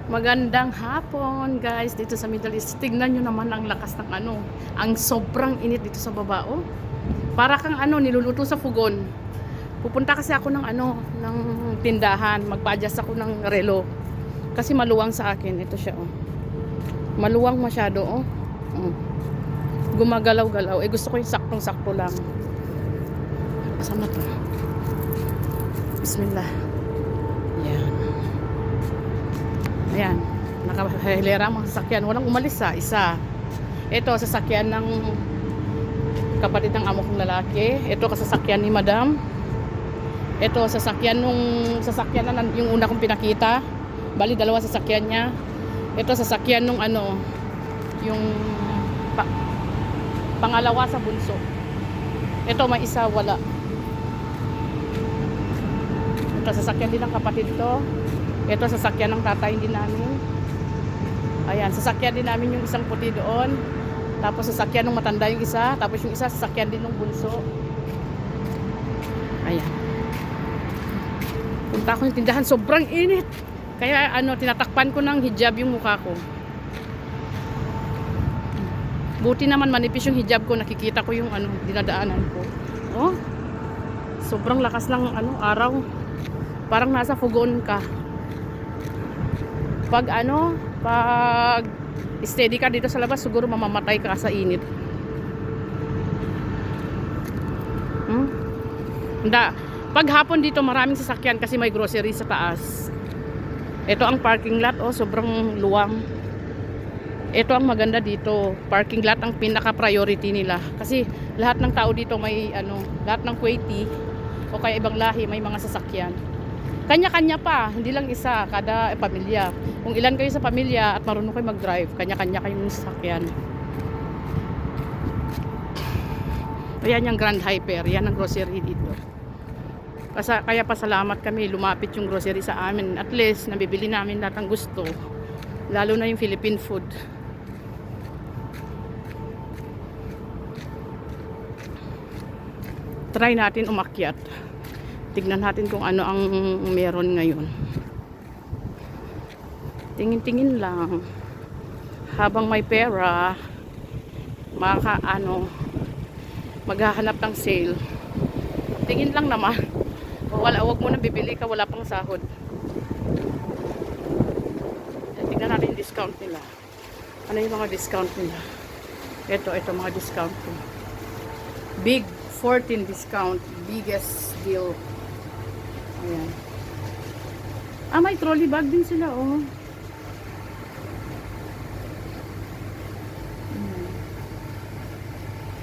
Magandang hapon guys dito sa Middle East. Tignan nyo naman ang lakas ng ang sobrang init dito sa baba. Oh. Para kang niluluto sa fugon. Pupunta kasi ako ng tindahan. Magpa-adjust ako ng relo. Kasi maluwang sa akin. Ito siya oh. Maluwang masyado oh. Gumagalaw-galaw. Gusto ko yung saktong-sakto lang. Saan na to? Bismillah. Yan. Ayan, nakahilera mga sasakyan. Walang umalis isa. Ito, sasakyan ng kapatid ng amo kong lalaki. Ito, kasasakyan ni madam. Ito, sasakyan na yung una kong pinakita. Bali, dalawa sasakyan niya. Ito, sasakyan nung yung pangalawa sa bunso. Ito, may isa, wala. Ito, sasakyan din ng kapatid to. Ito, sasakyan ng tatay din namin. Ayan, sasakyan din namin yung isang puti doon. Tapos sasakyan ng matanda yung isa. Tapos yung isa, sasakyan din ng bunso. Ayan. Punta ako ng tindahan. Sobrang init. Kaya tinatakpan ko ng hijab yung mukha ko. Buti naman manipis yung hijab ko. Nakikita ko yung dinadaanan ko. Oh, sobrang lakas ng araw. Parang nasa fugon ka. Pag steady ka dito sa labas, siguro mamamatay ka sa init. Pag hapon dito maraming sasakyan kasi may grocery sa taas. Ito ang parking lot, oh, sobrang luwang. Ito ang maganda dito. Parking lot ang pinaka-priority nila. Kasi lahat ng tao dito may lahat ng Kuwaiti o kaya ibang lahi may mga sasakyan. Kanya-kanya pa, hindi lang isa, kada pamilya. Kung ilan kayo sa pamilya at marunong kayo mag-drive, kanya-kanya kayong sasakyan. Ayan yung Grand Hyper, yan ang grocery dito. Kaya pasalamat kami, lumapit yung grocery sa amin. At least, nabibili namin lahat ng gusto. Lalo na yung Philippine food. Try natin umakyat. Tignan natin kung ano ang meron ngayon. Tingin-tingin lang. Habang may pera, maghahanap ng sale. Tingin lang naman. Wag mo nang bibili ka, wala pang sahod. Tignan natin yung discount nila. Ano yung mga discount nila? Ito mga discount. Big 14 discount. Biggest deal. Ayan. May trolley bag din sila, oh.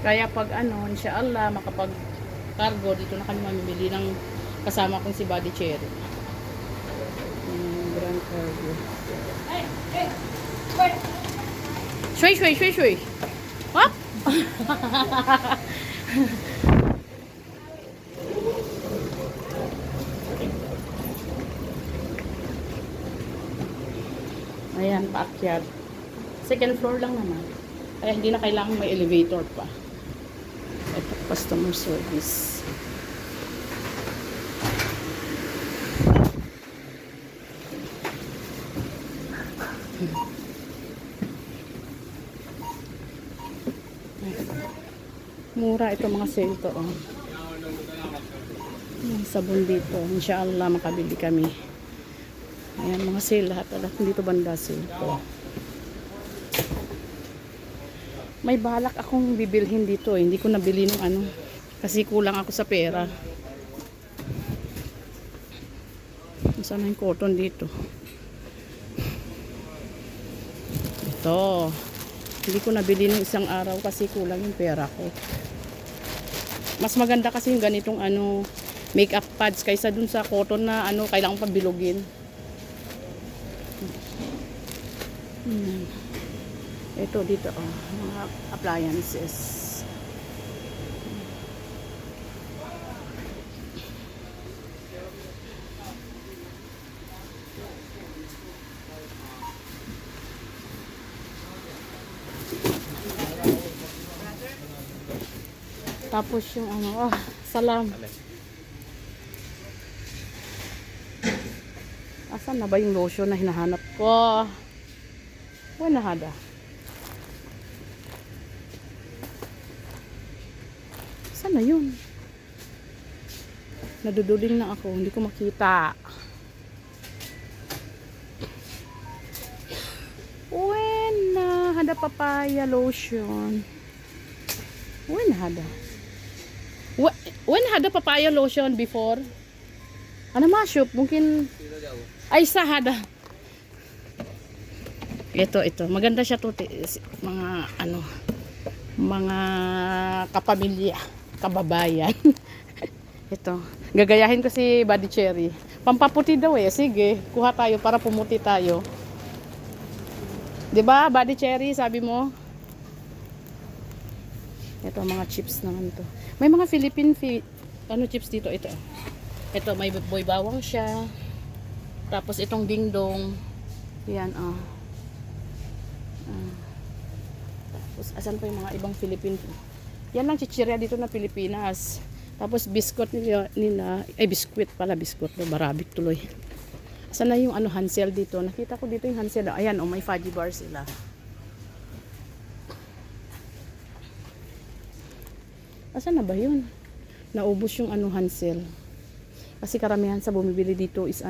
Kaya pag inshallah, makapag-cargo, dito na kami mamimili ng kasama kong si Buddy Cherry. Grand cargo. Shuy. Hop! Ayan, paakyat. Second floor lang naman. Kaya hindi na kailangan may elevator pa. Ito, customer service. Mura ito mga sale to, oh. May sabon dito. Inshallah makabili kami. Ayan, mga sale lahat. Dito banda sale to. May balak akong bibilhin dito. Hindi ko nabili ng kasi kulang ako sa pera. Saan yung cotton dito? Ito. Hindi ko nabili ng isang araw kasi kulang yung pera ko. Mas maganda kasi yung ganitong makeup pads kaysa dun sa cotton na kailangan pang bilugin. Ito dito, oh, mga appliances. Tapos yung salam. Asan Saan na ba yung lotion na hinahanap ko? Wala hada. Saan na yun? Naduduling na ako. Hindi ko makita. When hada papaya lotion. When hada? When hada papaya lotion before? Ano masyup? Mungkin ay sa hada. Ito. Maganda siya to. Mga ano, mga kapamilya, kababayan. Ito. Gagayahin ko si Buddy Cherry. Pampaputi daw eh. Sige, kuha tayo para pumuti tayo. 'Di ba, Buddy Cherry, sabi mo? Ito mga chips naman to. May mga Philippine chips dito ito. Ito may boy bawang siya. Tapos itong dingdong. Yan Tapos asan pa yung mga ibang Philippine? Yan lang chichirya dito na Pilipinas. Tapos biscuit nila biscuit pala, biscuit na barabik tuloy. Asan na yung Hansel dito? Nakita ko dito yung Hansel. Ayan, may fudgy bar sila. Asan na ba yun? Naubos yung Hansel. Kasi karamihan sa bumibili dito is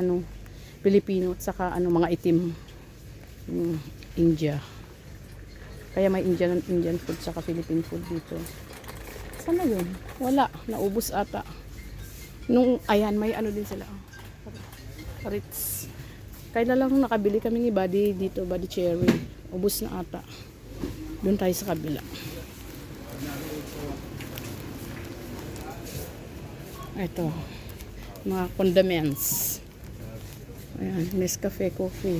Pilipino at saka mga itim. India. Kaya may Indian food saka Philippine food dito. Saan na yun? Wala. Naubos ata. Ayan, may din sila. Ritz. Kailan lang nakabili kami ni Buddy dito, Buddy Cherry. Ubus na ata. Doon tayo sa kabila. Ito. Mga condiments. Ayan, Nescafe coffee.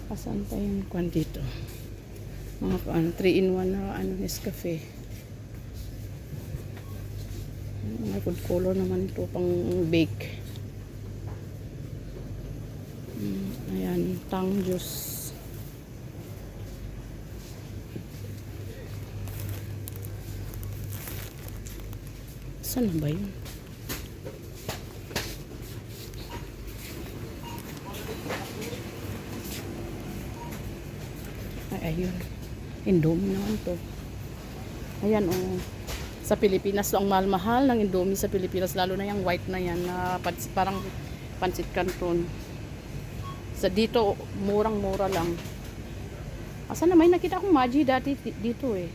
Asan pa yung kwan dito? Mga 3-in-1 na Nescafe. May food color naman ito pang bake. Ayan, tang juice. Saan na ba yun? Ayun. Indomie naman to. Ayan sa Pilipinas ang mahal-mahal ng Indomie sa Pilipinas, lalo na yung white na yan na parang pansit canton. Sa dito murang-mura lang. Asa na may nakita akong Maggi dati dito eh.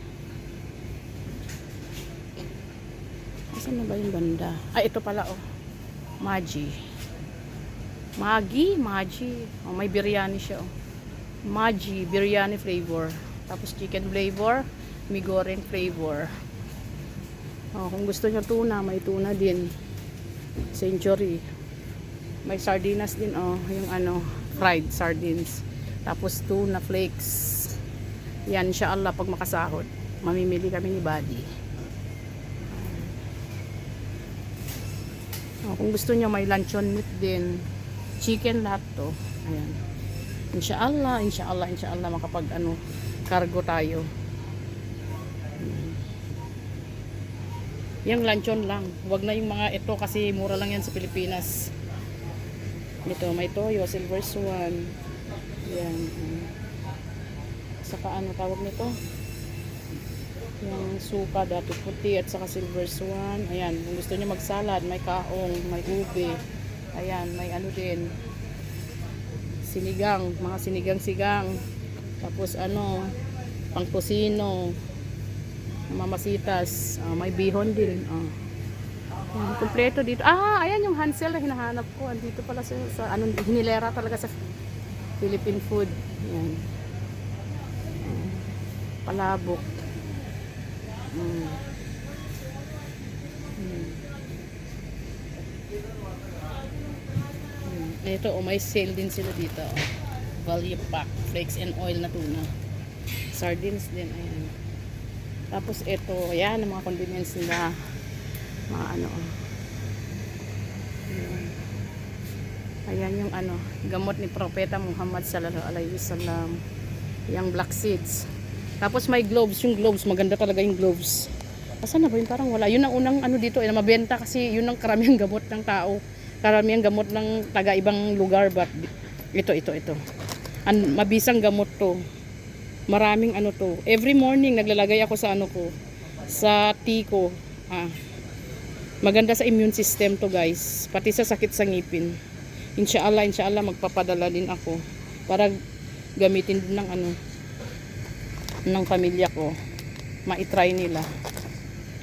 Asa na ba yung banda? Ito pala Maggi. Maggi. May biryani siya Maggi biryani flavor. Tapos chicken flavor, mi goreng flavor. Kung gusto niyo tuna, may tuna din. Century. May sardinas din yung fried sardines. Tapos tuna flakes. Yan, inshallah pag makasahod, mamimili kami ni Buddy. Kung gusto niyo may luncheon meat din. Chicken lahat to. Ayan. Inshallah makapag cargo tayo. Yung luncheon lang. Wag na yung mga ito kasi mura lang yan sa Pilipinas. Ito, may toyo, silver swan. Yan. Saka tawag nito? Yung suka, dati puti at saka silver swan. Ayan, kung gusto niyo magsalad, may kaong, may ube. Ayan, may din. Sinigang, mga sinigang-sigang. Tapos pang kusino. Mamasitas, may bihon din. Kumpleto dito. Ayan yung Hansel na hinahanap ko. Andito pala sa hinilera talaga sa Philippine food. Ayan. Palabok. Ito, may sale din sila dito. Value pack, flakes and oil na tuna. Sardines din, ayan. Tapos ito, ayan, ang mga condiments nila. Mga ayan yung gamot ni Propeta Muhammad sallallahu alaihi wasallam. Yung black seeds. Tapos may gloves, yung gloves, maganda talaga yung gloves. Asan na ba yun? Parang wala. Yun ang unang dito, na mabenta kasi yun ang karamihang gamot ng tao. Karamihang gamot ng taga ibang lugar, but Ito. Mabisang gamot to. Maraming ano to. Every morning naglalagay ako sa ano ko, sa tea ko. Maganda sa immune system to, guys. Pati sa sakit sa ngipin. Inshallah magpapadala din ako para gamitin din ng ano ng pamilya ko. Ma-try nila.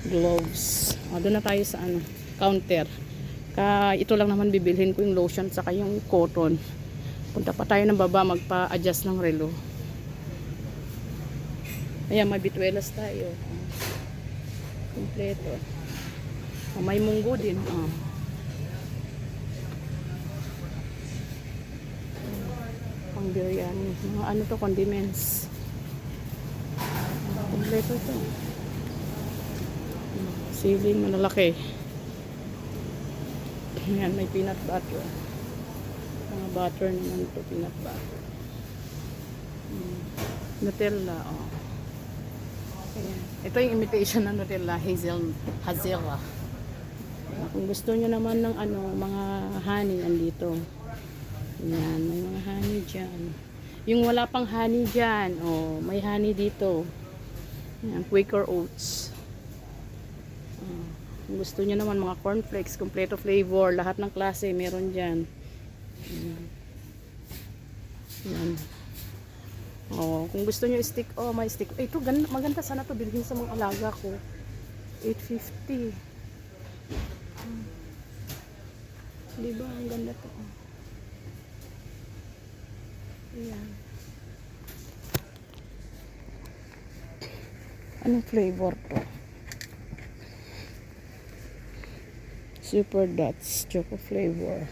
Gloves. Doon na tayo sa ano, counter. Ito lang naman bibilhin ko yung lotion saka yung cotton. Punta pa tayo ng baba magpa-adjust ng relo. Ayan, may bituelas tayo. Kompleto. May munggo din. Pang biryani. Mga ano to, condiments. Kompleto ito. Siling malalaki. Ayan, may peanut butter. Mga butter naman ito, peanut butter. Nutella, Ayan. Ito yung imitation na Nutella, hazel. Kung gusto nyo naman ng ano, mga honey, andito. Ayan, may mga honey dyan. Yung wala pang honey dyan, may honey dito. Ayan, Quaker Oats. Kung gusto nyo naman mga cornflakes, kompleto flavor, lahat ng klase, meron dyan. Ayan. Kung gusto nyo stick, may stick. Ito, maganda sana to bilhin sa mga alaga ko. 850. Diba? Ang ganda to. Ayan. Anong flavor to? Super Dots choco flavor.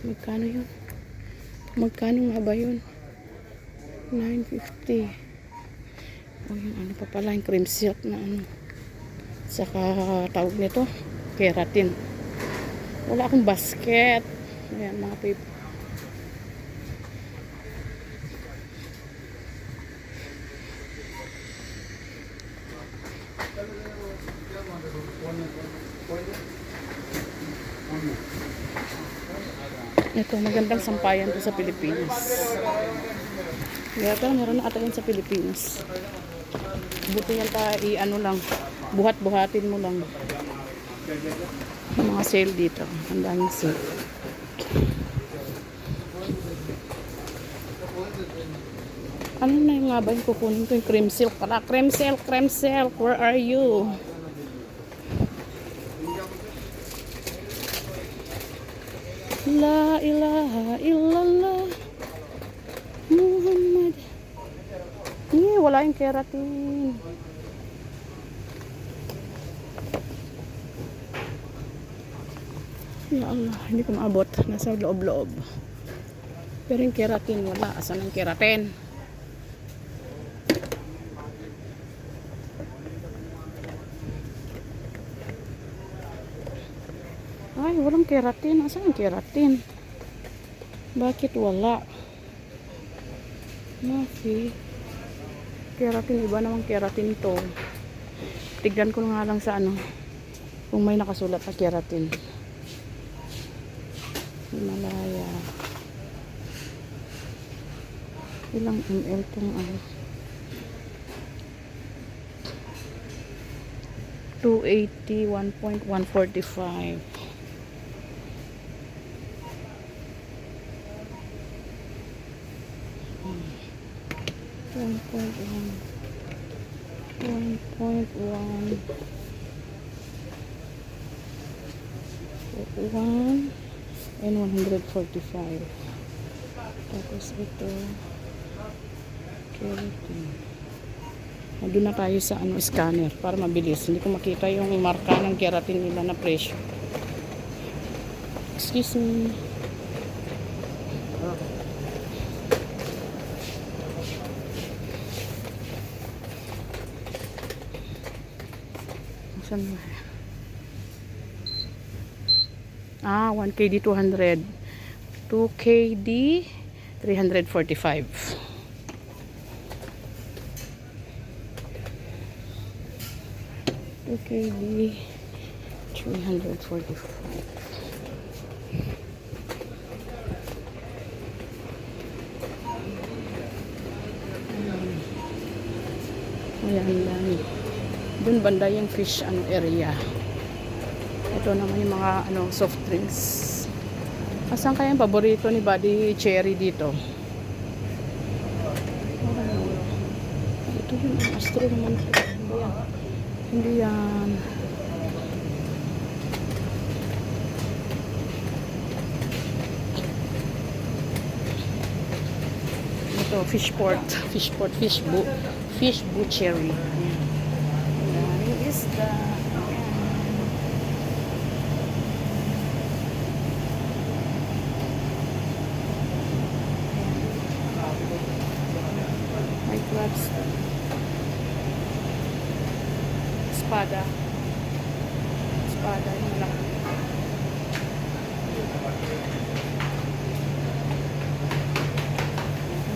Magkano yun? Magkano nga ba yun? 950. Yung ano pa pala, yung cream silk na ano. Saka tawag nito, keratin. Wala akong basket. Ayan, mga paper. Ito, magandang sampayan to sa Pilipinas. Yata, meron na ata yan sa Pilipinas. Buti yan ano lang, buhat-buhatin mo lang. Yung mga sale dito. Ang daming sale. Ano na yung nga ba yung kukunin ko? Yung cream silk pala. Cream silk, where are you? La ilaha illallah Muhammad. Wala yung keratin. Ya Allah, hindi ko maabot. Nasa loob-loob. Pero yung keratin wala. Asan ang keratin? Ay, walang keratin. Asan ang keratin? Bakit wala? Mafi. Keratin, iba namang keratin to. Tignan ko nga lang sa ano. Kung may nakasulat na keratin. Himalaya. Ilang ml tong ano? 280, 1.145. One and 145. Tapos ito keratin. Doon na tayo sa ano, scanner para mabilis. Hindi ko makita yung marka ng keratin nila na presyo. Excuse me. Saan ba? 1KD 200. 2KD 345. KD 345. Ayan lang. Doon banda yung fish area. Ito naman yung mga soft drinks. Asan kaya yung paborito ni Buddy Cherry dito? Ito yung Astro naman. Hindi yan. Ito, fish butchery. Ayan, yung isda. May crabs. Espada yung laki.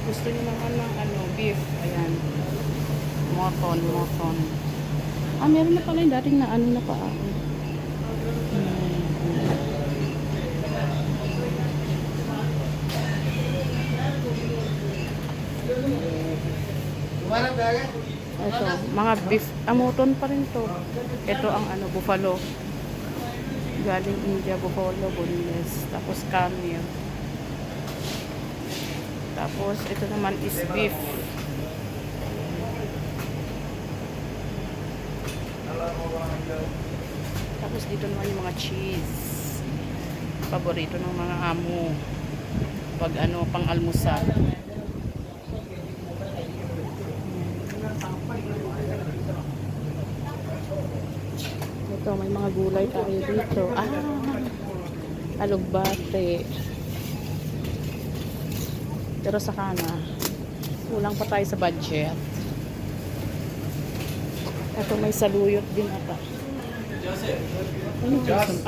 Gusto niyo naman ng beef. Ayan. Moton. Meron na pala yung dating na na pa. Ito, mga beef. Moton pa rin to. Ito ang buffalo. Galing India, buffalo, boneless. Tapos camel. Tapos, ito naman is beef. Tapos, dito naman yung mga cheese. Paborito ng mga amo. Pag pang almusal. Ito, may mga gulay tayo dito. Alugbate. Pero saka na, kulang pa tayo sa budget. Ito may saluyot din ata.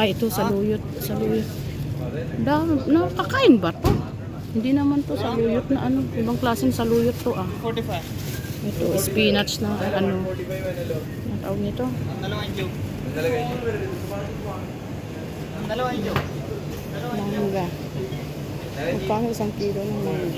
Ito saluyot. Nakakain ba to? Hindi naman to saluyot na ibang klaseng saluyot to 45. Ito spinach na ang tawag nito? Dalawang joke. Mangga. Magkano 1 kilo ng mangga?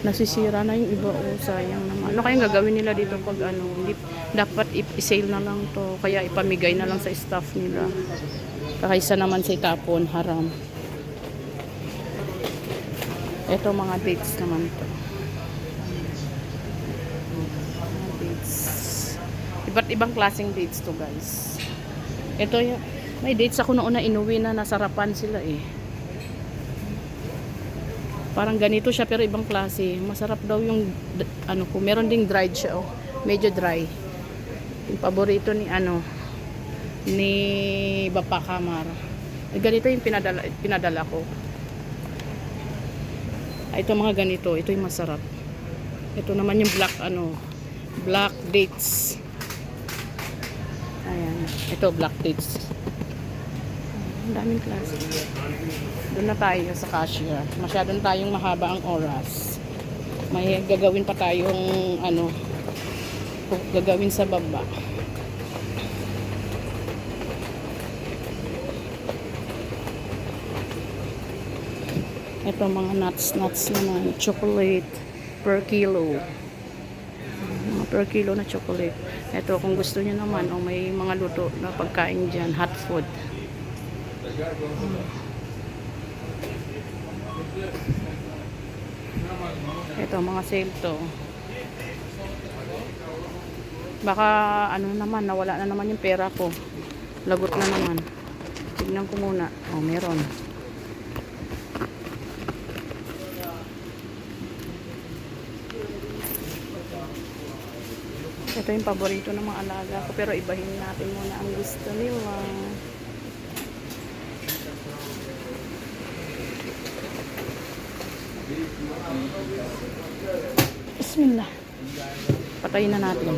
Nasisira na yung iba, sayang naman. Ano kayang gagawin nila dito pag hindi, dapat i-sale na lang to, kaya ipamigay na lang sa staff nila. Kaysa naman sa itapon, haram. Ito mga dates naman to. Mga dates. Iba't ibang klaseng dates to, guys. Ito yung may dates ako noon na inuwi na nasarapan sila Parang ganito siya pero ibang klase. Masarap daw yung ko. Meron ding dried siya Medyo dry. Yung paborito ni ni Bapa Kamar. Ganito yung pinadala ko. Ito mga ganito, ito yung masarap. Ito naman yung black dates. Ayan, ito black dates. Ang daming klase. Doon na tayo sa cashier. Masyadong tayong mahaba ang oras. May gagawin pa tayong gagawin sa baba. Ito mga nuts naman, chocolate per kilo. Mga per kilo na chocolate. Ito kung gusto niyo naman may mga luto na pagkain diyan, hot food. Ito mga sale to. Baka naman nawala na naman yung pera ko. Lagot na naman. Tignan ko muna. Meron. Ito yung paborito ng mga alaga ko, pero ibahin natin muna ang gusto nila. Bismillah. Patayin na natin.